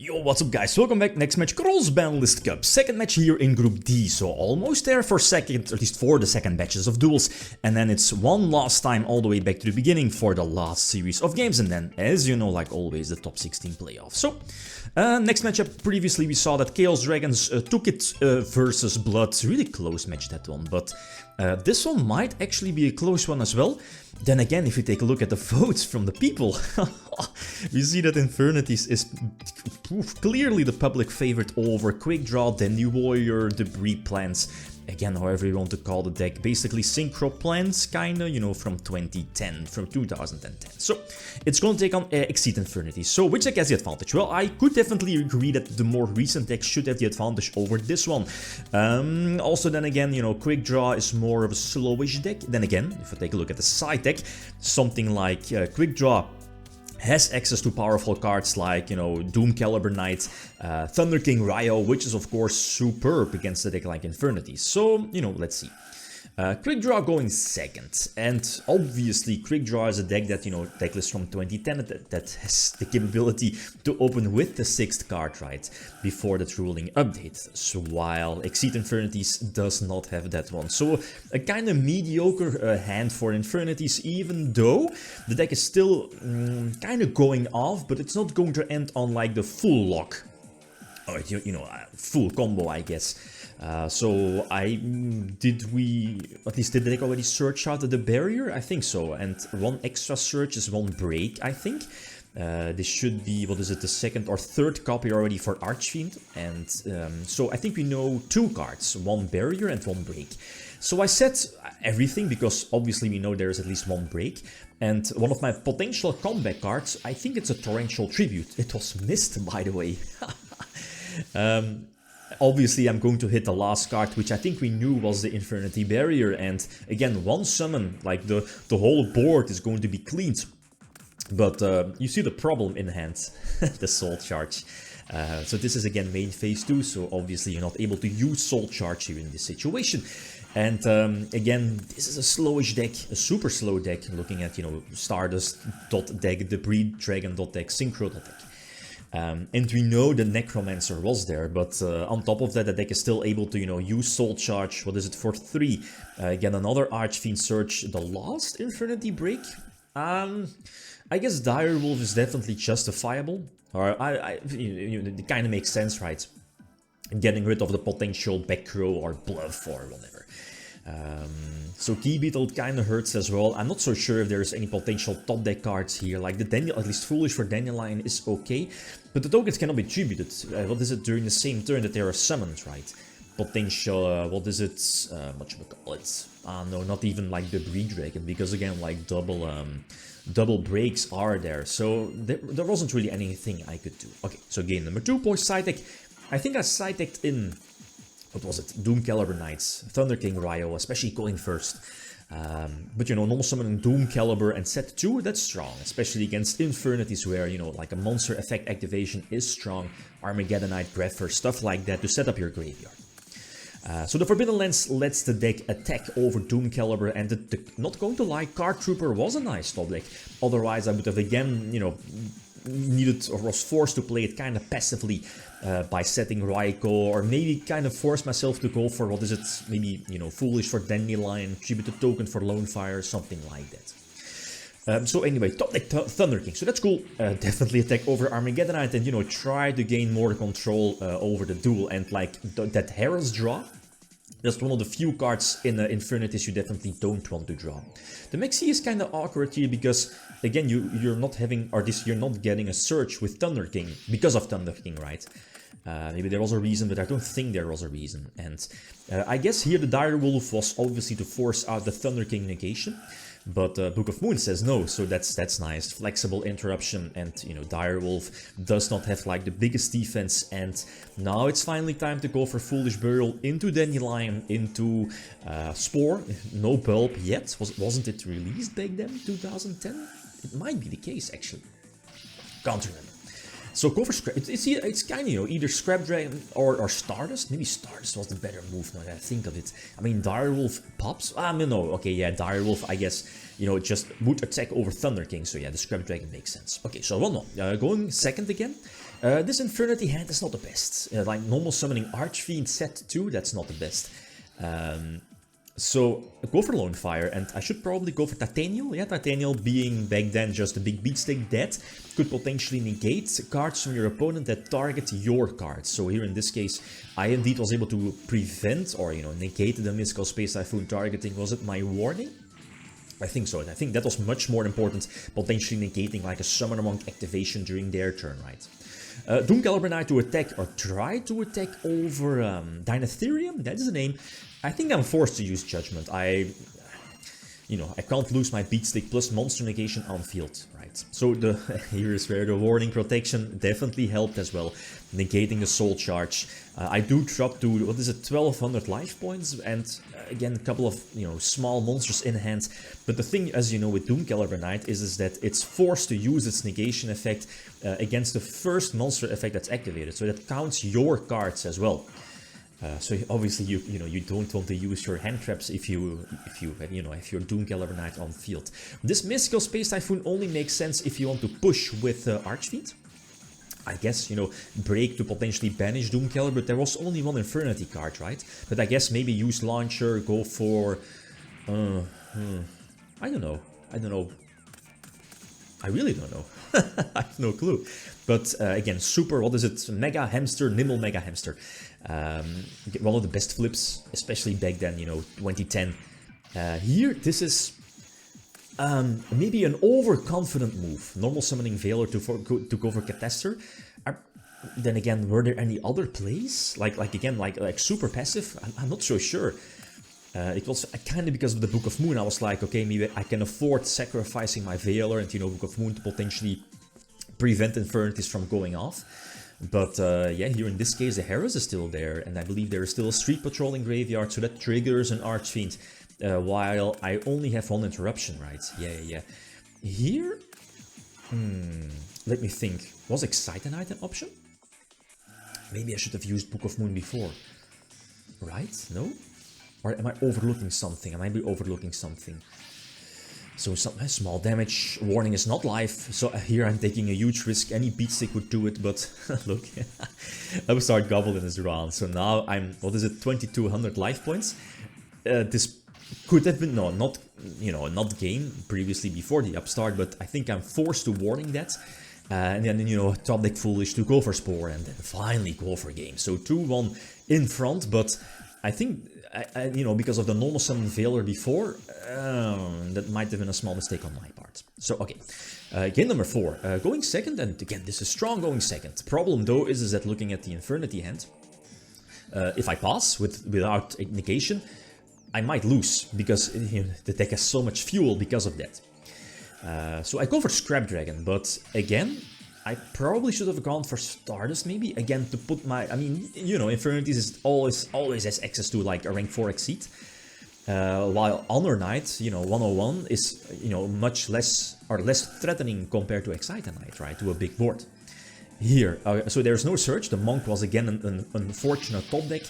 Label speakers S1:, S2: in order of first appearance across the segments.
S1: Yo, what's up guys, welcome back. Next match, Cross-Banlist Cup, second match here in Group D, so almost there for second, or at least for the second batches of Duels, and then it's one last time all the way back to the beginning for the last series of games, and then, as you know, like always, the top 16 playoffs. So, next matchup, previously we saw that Chaos Dragons took it versus Blood, really close match that one, but this one might actually be a close one as well. Then again, if you take a look at the votes from the people, we see that Infernity is clearly the public favorite over Quickdraw, Dandywarrior, Quickdraw Plants. Again, however you want to call the deck, basically synchro plants, kinda, you know, from 2010, from 2010. So, it's gonna take on Exceed Infernity. So, which deck has the advantage? Well, I could definitely agree that the more recent deck should have the advantage over this one. Also, then again, you know, Quickdraw is more of a slowish deck. Then again, if I take a look at the side deck, something like Quickdraw has access to powerful cards like, you know, Doom Caliber Knight, Thunder King Ryo, which is of course superb against a deck like Infernity. So, you know, let's see. Quickdraw going second, and obviously Quickdraw is a deck that, you know, decklist from 2010 that has the capability to open with the 6th card, right, before that ruling update. So while Exceed Infinities does not have that one. So a kind of mediocre hand for Infinities, even though the deck is still kind of going off, but it's not going to end on like the full lock. Or, you know, full combo, I guess. So did the deck already search out the barrier? I think so, and one extra search is one break, I think. This should be, what is it, the second or third copy already for Archfiend, and so I think we know 2 cards, one barrier and one break. So I set everything, because obviously we know there is at least one break, and one of my potential comeback cards, I think it's a Torrential Tribute. It was missed, by the way. Obviously, I'm going to hit the last card, which I think we knew was the Infernity Barrier, and again, one summon, like the whole board is going to be cleaned. But you see the problem in hand, the Soul Charge. So this is again main phase 2, so obviously you're not able to use Soul Charge here in this situation. And again, this is a slowish deck, a super slow deck, looking at, you know, Stardust.deck, Debris Dragon.deck, Synchro.deck. And we know the Necromancer was there, but on top of that, the deck is still able to, you know, use Soul Charge. What is it, for 3? Again, another Archfiend Search, the last Infernity break. I guess Direwolf is definitely justifiable, or it kind of makes sense, right? Getting rid of the potential back row or bluff or whatever. So Key Beetle kind of hurts as well. I'm not so sure if there's any potential top deck cards here. Like the at least Foolish for Dandelion is okay, but the tokens cannot be tributed. What is it, during the same turn that they are summoned, right? Potential, what is it? Whatchamacallit? No, not even like the Debris Dragon, because again, like double breaks are there. So there wasn't really anything I could do. Okay, so game number 2, post side deck. I think I side decked in, what was it, Doom Caliber Knights, Thunder King Ryo, especially going first. But you know, normal summon Doom Caliber and set 2, that's strong, especially against Infirnities where, you know, like a monster effect activation is strong, Armageddonite, Greffer, stuff like that to set up your graveyard. So the Forbidden Lens lets the deck attack over Doom Caliber, and not going to lie, Card Trooper was a nice top deck. Otherwise I would have again, you know, needed or was forced to play it kind of passively by setting Raikou, or maybe kind of force myself to go for, what is it, maybe, you know, Foolish for Dandelion, Tributed Token for Lonefire, something like that. So anyway, top deck Thunder King, so that's cool. Definitely attack over Armageddonite and, you know, try to gain more control over the duel, and like that Harris draw, that's one of the few cards in Infinities you definitely don't want to draw. The Maxi is kind of awkward here because, again, you're not having, or you're not getting a search with Thunder King because of Thunder King, right? Maybe there was a reason, but I don't think there was a reason. And I guess here the Direwolf was obviously to force out the Thunder King negation. But Book of Moon says no, so that's nice. Flexible interruption, and, you know, Direwolf does not have like the biggest defense, and now it's finally time to go for Foolish Burial into Dandelion, into Spore. No Bulb yet. Wasn't it released back then, 2010? It might be the case, actually. Can't remember. So go for Scrap. It's kind of, you know, either Scrap Dragon or Stardust. Maybe Stardust was the better move now that I think of it. I mean, Direwolf pops? No. Okay, yeah, Direwolf, I guess, you know, just would attack over Thunder King. So yeah, the Scrap Dragon makes sense. Okay, so well, no. Going second again. This Infernity hand is not the best. Like normal summoning Archfiend set 2, that's not the best. So go for Lone Fire, and I should probably go for Titanial. Yeah, Titanial being back then just a big beatstick that could potentially negate cards from your opponent that target your cards. So here in this case, I indeed was able to prevent or, you know, negate the Mystical Space Typhoon targeting. Was it my warning? I think so. I think that was much more important, potentially negating like a Summoner Monk activation during their turn, right? Doomcaliber Knight to attack or try to attack over Dynatherium, that is the name. I think I'm forced to use Judgment. I can't lose my Beatstick plus Monster Negation on field, right? So here is where the Warning Protection definitely helped as well, negating the Soul Charge. I do drop to, what is it, 1200 life points, and again, a couple of, you know, small monsters in hand. But the thing, as you know, with Doomcaliber Knight is that it's forced to use its negation effect against the first monster effect that's activated. So that counts your cards as well. So obviously you don't want to use your hand traps if you're Doomcaliber Knight on field. This Mystical Space Typhoon only makes sense if you want to push with Archfiend. I guess, you know, break to potentially banish Doomcaliber, but there was only one Infernity card, right? But I guess maybe use Launcher, go for... I don't know. I really don't know. I have no clue. But again, super, what is it? Mega Hamster, Nimble Mega Hamster. One of the best flips, especially back then, you know, 2010. Here, this is maybe an overconfident move. Normal summoning Veiler to go for Catastor. Then again, were there any other plays? Like super passive? I'm not so sure. It was kind of because of the Book of Moon. I was like, okay, maybe I can afford sacrificing my Veiler and, you know, Book of Moon to potentially prevent Infernity from going off. But yeah, here in this case, the Harris is still there, and I believe there is still a Street Patrolling Graveyard, so that triggers an Archfiend, while I only have one interruption, right? Yeah. Here, let me think. Was Excite-Night an option? Maybe I should have used Book of Moon before. Right? No? Or am I overlooking something? I might be overlooking something. So some small damage, warning is not live, so here I'm taking a huge risk. Any beatstick would do it, but look, Upstart Goblin is around. So now I'm, what is it, 2200 life points. This could have been, no, not, you know, not game previously before the Upstart, but I think I'm forced to warning that. And then, you know, top deck foolish to go for Spore and then finally go for game. So 2-1 in front, but I think, you know, because of the normal summon Veiler before, that might have been a small mistake on my part. So, okay. Game number 4. Going second, and again, this is strong going second. Problem, though, is that looking at the Infernity hand, if I pass without negation, I might lose, because you know, the deck has so much fuel because of that. So I go for Scrap Dragon, but again, I probably should have gone for Stardust, maybe, again, to put my... I mean, you know, Infernity is always has access to, like, a rank 4 Exceed. While Honor Knight, you know, 101 is, you know, much less, or less threatening compared to Excite-Night, right, to a big board. Here, so there's no search. The Monk was, again, an unfortunate top deck.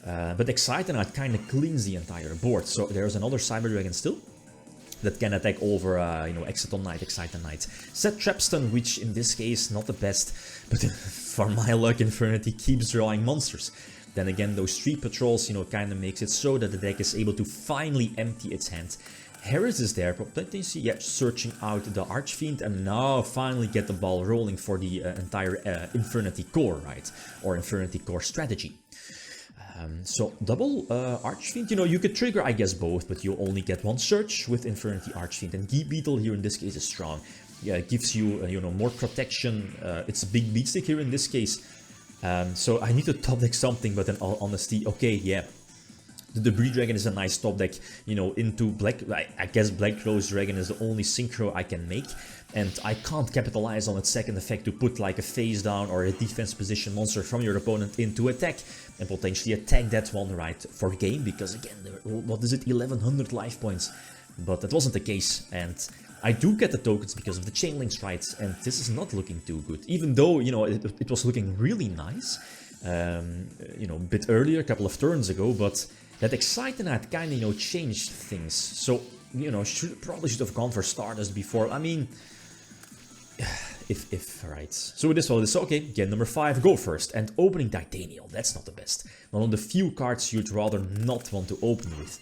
S1: But Excite-Night kind of cleans the entire board. So there's another Cyber Dragon still that can attack over, you know, Exciton Knight, Excite-Night. Set Trapstun, which in this case, not the best, but for my luck, Infernity keeps drawing monsters. Then again, those Street Patrols, you know, kind of makes it so that the deck is able to finally empty its hand. Harris is there, potentially, yeah, searching out the Archfiend, and now finally get the ball rolling for the entire Infernity core, right? Or Infernity core strategy. So double Archfiend, you know, you could trigger, I guess, both, but you only get one search with Infernity Archfiend, and Geek Beetle here in this case is strong. Yeah, it gives you, you know, more protection. It's a big beatstick here in this case. So I need to top deck something, but in all honesty, okay, yeah. The Debris Dragon is a nice top deck, you know, into Black... I guess Black Rose Dragon is the only synchro I can make. And I can't capitalize on its second effect to put like a face down or a defense position monster from your opponent into attack. And potentially attack that one, right, for game. Because again, what is it, 1100 life points. But that wasn't the case. And I do get the tokens because of the chain links, right? And this is not looking too good. Even though, you know, it was looking really nice. You know, a bit earlier, a couple of turns ago, but... That Excite-Night kind of, you know, changed things. So, you know, probably should have gone for Stardust before. I mean, if, right. So this one is okay, game number 5, go first. And opening Titanial, that's not the best. One of the few cards you'd rather not want to open with.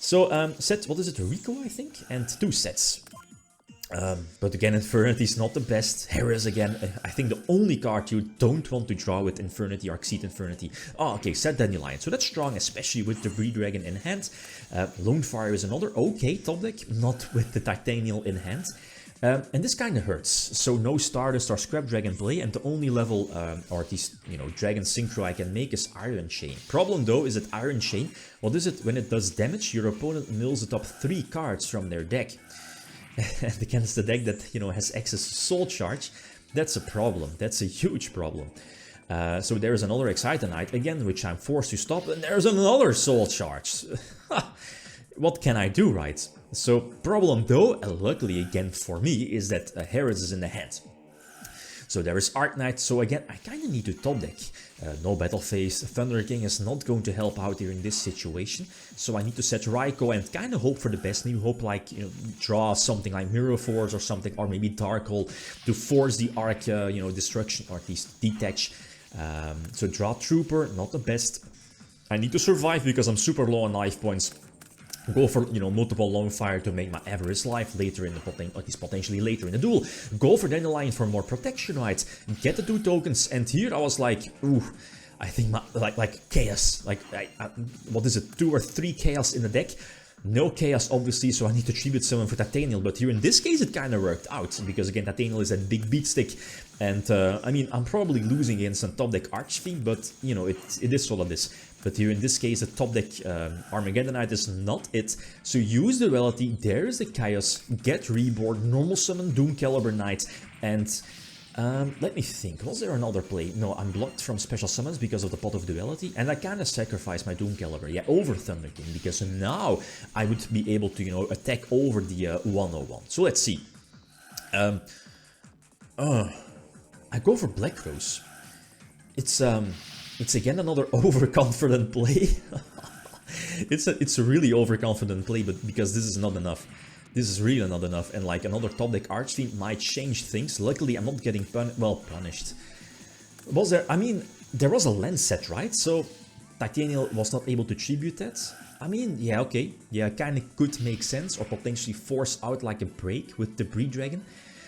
S1: So, set, what is it, Rico, I think? And 2 sets. But again, Infernity is not the best. Harris again, I think the only card you don't want to draw with Infernity or Exceed Infernity. Oh, okay, set Dandelion. So that's strong, especially with the Breed Dragon in hand. Lone Fire is another okay top deck, not with the Titanial in hand. And this kind of hurts. So no Stardust or Scrap Dragon play, and the only level, or at least, you know, Dragon Synchro I can make is Iron Chain. Problem though is that Iron Chain, what is it? When it does damage, your opponent mills the top 3 cards from their deck. And against the deck that, you know, has access to Soul Charge, that's a problem. That's a huge problem. So there is another Exciter-Knight again, which I'm forced to stop, and there's another Soul Charge. What can I do, right? So problem though, luckily again for me, is that Harris is in the hand. So there is Arknight, so again, I kind of need to top deck. No Battle Phase, Thunder King is not going to help out here in this situation. So I need to set Raikou and kind of hope for the best. Maybe hope like, you know, draw something like Mirror Force or something, or maybe Dark Hole to force the Arc, you know, destruction, or at least detach. So draw Trooper, not the best. I need to survive because I'm super low on life points. Go for, you know, multiple Lone Fire to make my Avarice life later in the at least potentially later in the duel. Go for Dandelion for more protection, right? Get the 2 tokens, and here I was like, ooh, I think my, like Chaos, like, what is it, 2 or 3 Chaos in the deck? No Chaos, obviously, so I need to tribute summon for Titanial, but here in this case it kind of worked out, because again, Titanial is a big beat stick, and I mean, I'm probably losing against a top deck Archfiend, but, you know, it is what it is. But here in this case, the top deck Armageddonite is not it, so use the Duality, there is the Chaos, get Reborn, normal summon Doom Caliber Knight, and let me think, was there another play? No, I'm blocked from special summons because of the Pot of Duality, and I kind of sacrificed my Doom Caliber, yeah, over Thunder King, because now I would be able to, you know, attack over the 101. So let's see. I go for Black Rose. It's again another overconfident play. It's a really overconfident play, but because this is not enough. This is really not enough, and like another top deck Archfiend might change things. Luckily, I'm not getting punished. Was there? I mean, there was a lens set, right? So Titanial was not able to tribute that. I mean, yeah, okay, yeah, kind of could make sense, or potentially force out like a break with the Breed Dragon.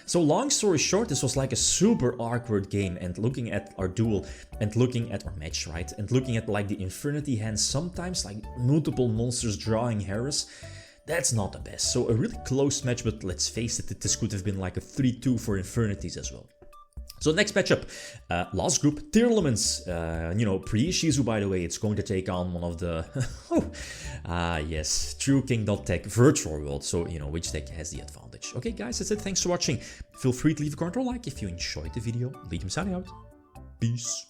S1: So long story short, this was like a super awkward game, and looking at our duel, and looking at our match, right? And looking at like the Infernity hands, sometimes like multiple monsters drawing Harris, that's not the best. So a really close match, but let's face it, this could have been like a 3-2 for Infernities as well. So next matchup, last group, Tearlaments, you know, pre-Shizu, by the way, it's going to take on one of the, yes, True King.tech Virtual World, so, you know, which deck has the advantage. Okay, guys, that's it, thanks for watching. Feel free to leave a comment or like if you enjoyed the video. Riddim signing out. Peace.